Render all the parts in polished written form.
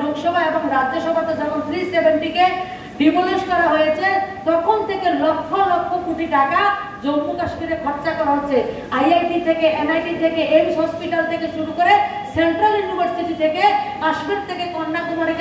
লোকসভা এবং রাজ্যসভাতে যখন 370-কে ডিমোলিশ করা হয়েছে তখন থেকে লক্ষ লক্ষ কোটি টাকা জম্মু কাশ্মীরে খরচা করা হচ্ছে। আইআইটি থেকে, এনআইটি থেকে, এইমস হসপিটাল থেকে শুরু করে সেন্ট্রাল ইউনিভার্সিটি থেকে, কাশ্মীর থেকে কন্যাকুমারী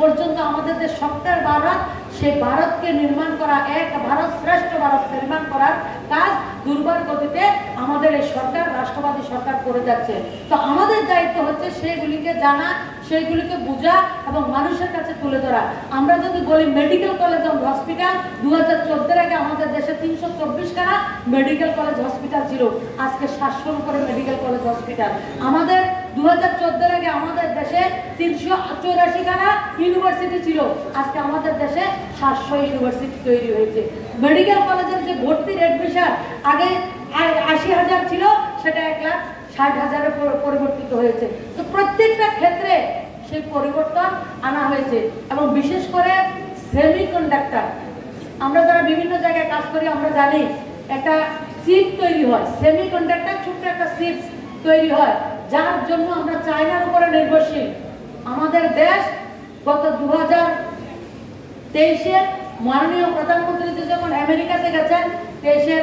পর্যন্ত আমাদের যে সফটওয়্যার ভারত, সেই ভারতকে নির্মাণ করা, এক ভারত শ্রেষ্ঠ ভারত নির্মাণ করার কাজ দুর্বার গতিতে আমাদের এই সরকার, রাষ্ট্রবাদী সরকার করে যাচ্ছে। তো আমাদের দায়িত্ব হচ্ছে সেগুলিকে জানা, সেইগুলিকে বোঝা এবং মানুষের কাছে তুলে ধরা। আমরা যদি বলি মেডিকেল কলেজ এবং হসপিটাল, 2014-এর আগে আমাদের দেশে 324খানা মেডিকেল কলেজ হসপিটাল ছিল, আজকে 700-র উপরে মেডিকেল কলেজ হসপিটাল। আমাদের 2014-এর আগে আমাদের দেশে 384খানা ইউনিভার্সিটি ছিল, আজকে আমাদের দেশে 700 ইউনিভার্সিটি তৈরি হয়েছে। মেডিকেল কলেজের যে ভর্তির অ্যাডমিশন আগে 80,000 ছিল, সেটা 1,60,000-এ পরিবর্তিত হয়েছে। তো প্রত্যেকটা ক্ষেত্রে সেই পরিবর্তন আনা হয়েছে। এবং বিশেষ করে সেমিকন্ডাক্টর, আমরা যারা বিভিন্ন জায়গায় কাজ করি আমরা জানি একটা চিপ তৈরি হয়, সেমিকন্ডাক্টর ছোট্ট একটা চিপ তৈরি হয়, যার জন্য আমরা চায়নার উপরে নির্ভরশীল। আমাদের দেশ গত 2023-এর মাননীয় প্রধানমন্ত্রী যখন আমেরিকাতে গেছেন, 23-এর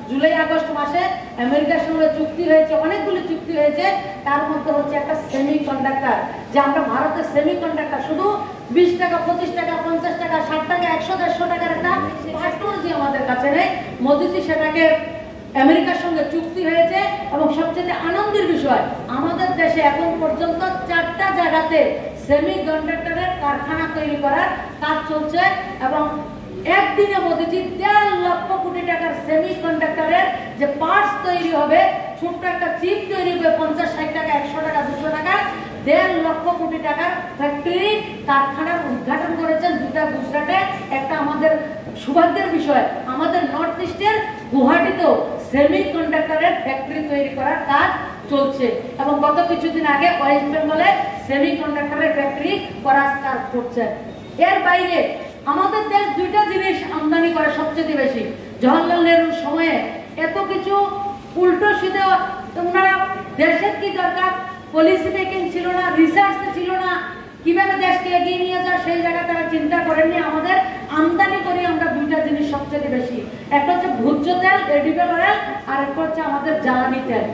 জুলাই আগস্ট মাসে আমেরিকার সঙ্গে চুক্তি হয়েছে, অনেকগুলি চুক্তি হয়েছে, তার মধ্যে হচ্ছে একটা সেমিকন্ডাক্টর। যে আমরা ভারতের সেমিকন্ডাক্টর শুধু 20 টাকা, 25 টাকা, 50 টাকা, 60 টাকা, 100-150 টাকার একটা টেকনোলজি আমাদের কাছে নেই। মোদিজি সেটাকে আমেরিকার সঙ্গে চুক্তি হয়েছে। এবং সবচেয়ে আনন্দের বিষয়, আমাদের দেশে এখন পর্যন্ত 4টা জায়গাতে সেমিকন্ডাক্টরের কারখানা তৈরি করার কাজ চলছে। এবং একদিনে মোদিজি 1.5 লক্ষ কোটি টাকার সেমিকন্ডাক্টরের যে পার্টস তৈরি হবে, ছোট্ট একটা চিপ তৈরি হবে 50-60 টাকা, 100 টাকা, 200 টাকা, 1.5 লক্ষ কোটি টাকার ফ্যাক্টরি কারখানার উদ্ঘাটন করেছেন দুটা গুজরাটে। একটা আমাদের সৌভাগ্যের বিষয়, আমাদের নর্থ ইস্টের গুয়াহাটিতেও সেমিকন্ডাক্টরের ফ্যাক্টরি তৈরি করার কাজ চলছে। এবং গত কিছুদিন আগে ওয়েস্ট বেঙ্গলে সেমিকন্ডাক্টরের ফ্যাক্টরি করার কাজ করছে। এর বাইরে আমাদের দেশ 2টা জিনিস আমদানি করে সবচেয়ে বেশি। জওহরলাল নেহরুর সময়ে এত কিছু উল্টো সিধে, ওনারা দেশের কি দরকার, পলিসি মেকিং ছিল না, রিসার্চ ছিল না, কিভাবে দেশকে এগিয়ে নিয়ে যায় সেই জায়গায় তারা চিন্তা করেননি। আমাদের আমদানি করি আমরা 2টা জিনিস সবচেয়ে বেশি, একটা হচ্ছে ভোজ্য তেল, এডিবল অয়েল, আর একটা হচ্ছে আমাদের জ্বালানি তেল।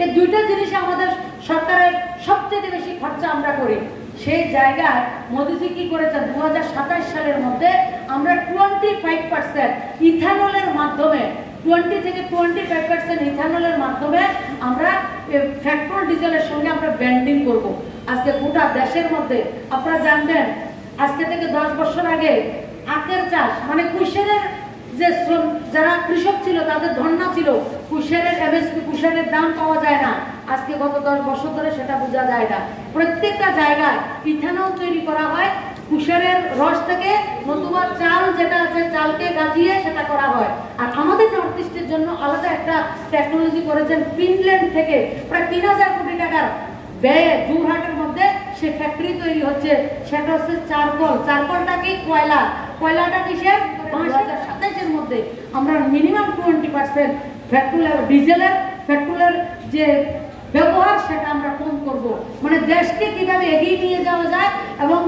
এই 2টা জিনিস আমাদের সরকারের সবচেয়ে বেশি খরচা আমরা করি। সেই জায়গায় মোদিজি কি করেছেন, 2027 সালের মধ্যে আমরা 25% ইথানলের মাধ্যমে, 20 থেকে 25% ইথানলের মাধ্যমে আমরা পেট্রোল ডিজেলের সঙ্গে আমরা ব্যান্ডিং করব। আজকে গোটা দেশের মধ্যে আপনারা জানবেন, আজকে থেকে 10 বছর আগে আখের চাষ মানে কুশেরের যে যারা কৃষক ছিল তাদের ধর্ণা ছিল, কুশেরের এমএসপি, কুশেরের দাম পাওয়া যায় না। আজকে গত 10 বছর ধরে সেটা বোঝা যায় না। প্রত্যেকটা জায়গায় ইথানল তৈরি করা হয় কুশেরের রস থেকে, নতুবা চাল যেটা আছে চালকে গাজিয়ে সেটা করা হয়। আর আমাদের নর্থ ইস্টের জন্য আলাদা একটা টেকনোলজি করেছেন ফিনল্যান্ড থেকে, প্রায় 3000 কোটি টাকার ব্যয়ে জোরহাটের মধ্যে সে ফ্যাক্টরি তৈরি হচ্ছে। সেটা হচ্ছে চারকোল। চারকোলটা কি? কয়লা। কয়লাটা কিসের? 2027-এর মধ্যে আমরা মিনিমাম 20% ডিজেলের পেট্রোলের যে ব্যবহার সেটা আমরা কম করব। মানে দেশকে কিভাবে এগিয়ে নিয়ে যাওয়া যায় এবং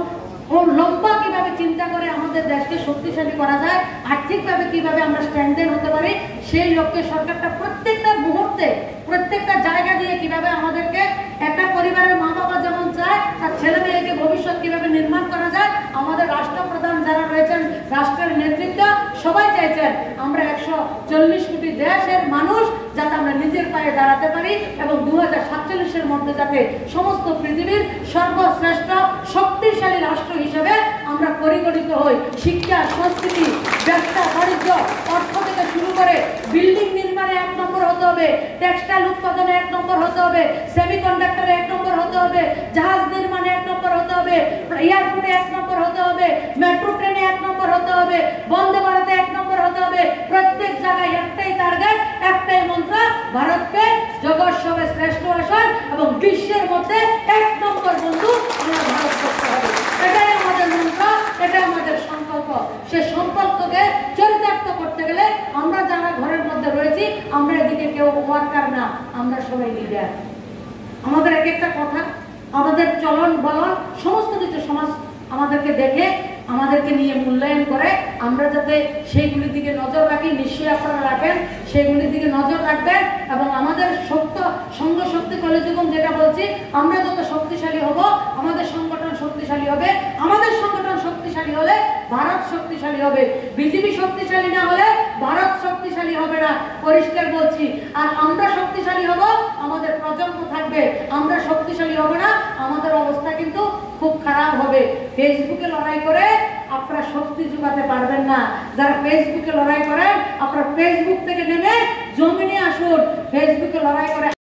লম্বা কিভাবে চিন্তা করে আমাদের দেশকে শক্তিশালী করা যায়, আর্থিকভাবে কিভাবে আমরা স্ট্যান্ডার্ড হতে পারি, সেই লক্ষ্যে সরকারটা প্রত্যেকটা মুহূর্তে প্রত্যেকটা জায়গা দিয়ে কিভাবে আমাদেরকে একটা পরিবারের মা বাবা যেমন চায় তার ছেলে মেয়েকে ভবিষ্যৎ কিভাবে নির্মাণ করা যায়, আমাদের রাষ্ট্রপ্রধান যারা রয়েছেন, রাষ্ট্রের নেতৃত্ব সবাই চাইছেন আমরা 140 কোটি দেশের মানুষ যাতে আমরা নিজের পায়ে দাঁড়াতে পারি এবং 2047-এর মধ্যে যাতে সমস্ত পৃথিবীর সর্বশ্রেষ্ঠ শক্তিশালী রাষ্ট্র হিসেবে আমরা পরিগণিত হই। শিক্ষা, সংস্কৃতি, ব্যবসা, বাণিজ্য, অর্থ থেকে শুরু করে বিল্ডিং নির্মাণে 1 নম্বর হতে হবে, টেক্সটাইল উৎপাদনে 1 নম্বর হতে হবে, সেমিকন্ডাক্টরে 1 নম্বর হতে হবে, জাহাজ নির্মাণে 1 নম্বর হতে হবে, এয়ারপোর্টে 1 নম্বর হতে হবে, মেট্রো ট্রেনে 1 নম্বর হতে হবে, বন্দে ভারতে 1 নম্বর হতে হবে। প্রত্যেক জায়গায় একটাই টার্গেট, একটাই মন্ত্র, ভারতকে জগৎ সবে শ্রেষ্ঠ আসন এবং বিশ্বের মধ্যে 1 নম্বর বন্ধু আমরা ভারত করতে হবে। এটাই আমাদের মন্ত্র, এটাই আমাদের সংকল্প। সে সংকল্পকে চরিতার্থ করতে গেলে আমরা যারা ঘরের মধ্যে রয়েছি, আমরা এদিকে কেউ ওয়ার্কার না, আমরা সবাই লিডার। আমাদের এক একটা কথা আমাদের চলন বলন সমস্ত কিছু সমাজ আমাদেরকে দেখে আমাদেরকে নিয়ে মূল্যায়ন করে। আমরা যাতে সেইগুলির দিকে নজর রাখি, নিশ্চয়ই আপনারা রাখেন, সেগুলির দিকে নজর রাখবেন। এবং আমাদের সঙ্গ শক্তি কলেজুগম যেটা বলছি, আমরা যত শক্তিশালী হব আমাদের সংগঠন শক্তিশালী হবে। আমাদের সংগঠন শক্তিশালী হলে ভারত শক্তিশালী হবে। বিজেপি শক্তিশালী না হলে ভারত শক্তিশালী হবে না, পরিষ্কার বলছি। আর আমরা শক্তিশালী হব, আমাদের প্রজন্ম থাকবে। আমরা শক্তিশালী হব না, আমাদের অবস্থা কিন্তু খুব খারাপ হবে। ফেসবুকে লড়াই করে আপনারা শক্তি যোগাতে পারবেন না। যারা ফেসবুকে লড়াই করেন, আপনারা ফেসবুক থেকে নেমে জমিনে আসুন। ফেসবুকে লড়াই করে